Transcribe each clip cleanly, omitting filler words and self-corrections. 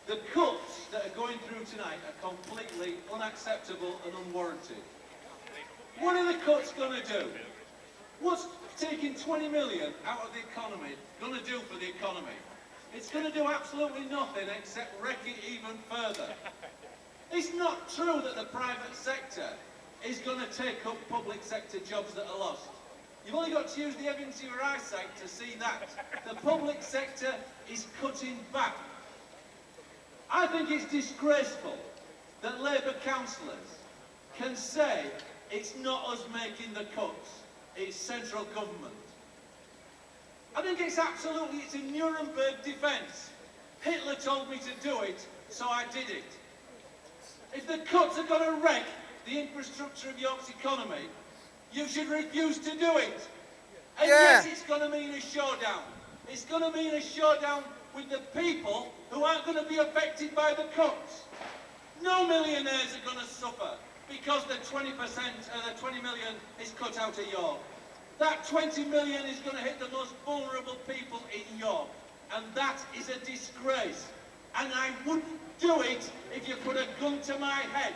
The cuts that are going through tonight are completely unacceptable and unwarranted. What are the cuts going to do? What's taking 20 million out of the economy going to do for the economy? It's going to do absolutely nothing except wreck it even further. It's not true that the private sector is going to take up public sector jobs that are lost. You've only got to use the evidence of your eyesight to see that. The public sector is cutting back. I think it's disgraceful that Labour councillors can say it's not us making the cuts, it's central government. I think it's a Nuremberg defence. Hitler told me to do it, so I did it. If the cuts are going to wreck the infrastructure of York's economy, you should refuse to do it. And yes, it's going to mean a showdown. It's going to mean a showdown with the people who aren't going to be affected by the cuts. No millionaires are going to suffer because the 20% or the 20 million is cut out of York. That 20 million is going to hit the most vulnerable people in York, and that is a disgrace. And I wouldn't do it if you put a gun to my head.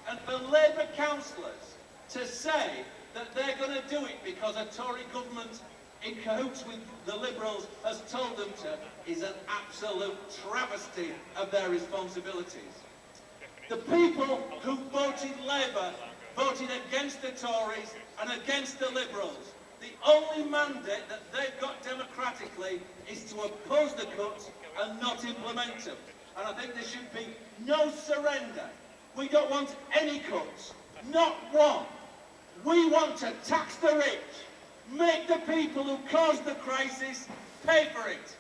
And for Labour councillors to say that they're going to do it because a Tory government in cahoots with the Liberals has told them to is an absolute travesty of their responsibilities. The people who voted Labour voted against the Tories and against the Liberals. The only mandate that they've got democratically is to oppose the cuts and not implement them. And I think there should be no surrender. We don't want any cuts, not one. We want to tax the rich, make the people who caused the crisis pay for it,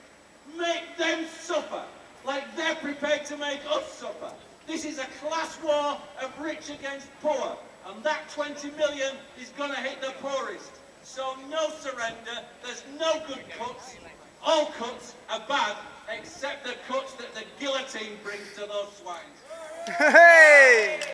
make them suffer like they're prepared to make us suffer. This is a class war of rich against poor, and that 20 million is going to hit the poorest. So no surrender, there's no good cuts. All cuts are bad, except the cuts that the guillotine brings to those swines. Hey!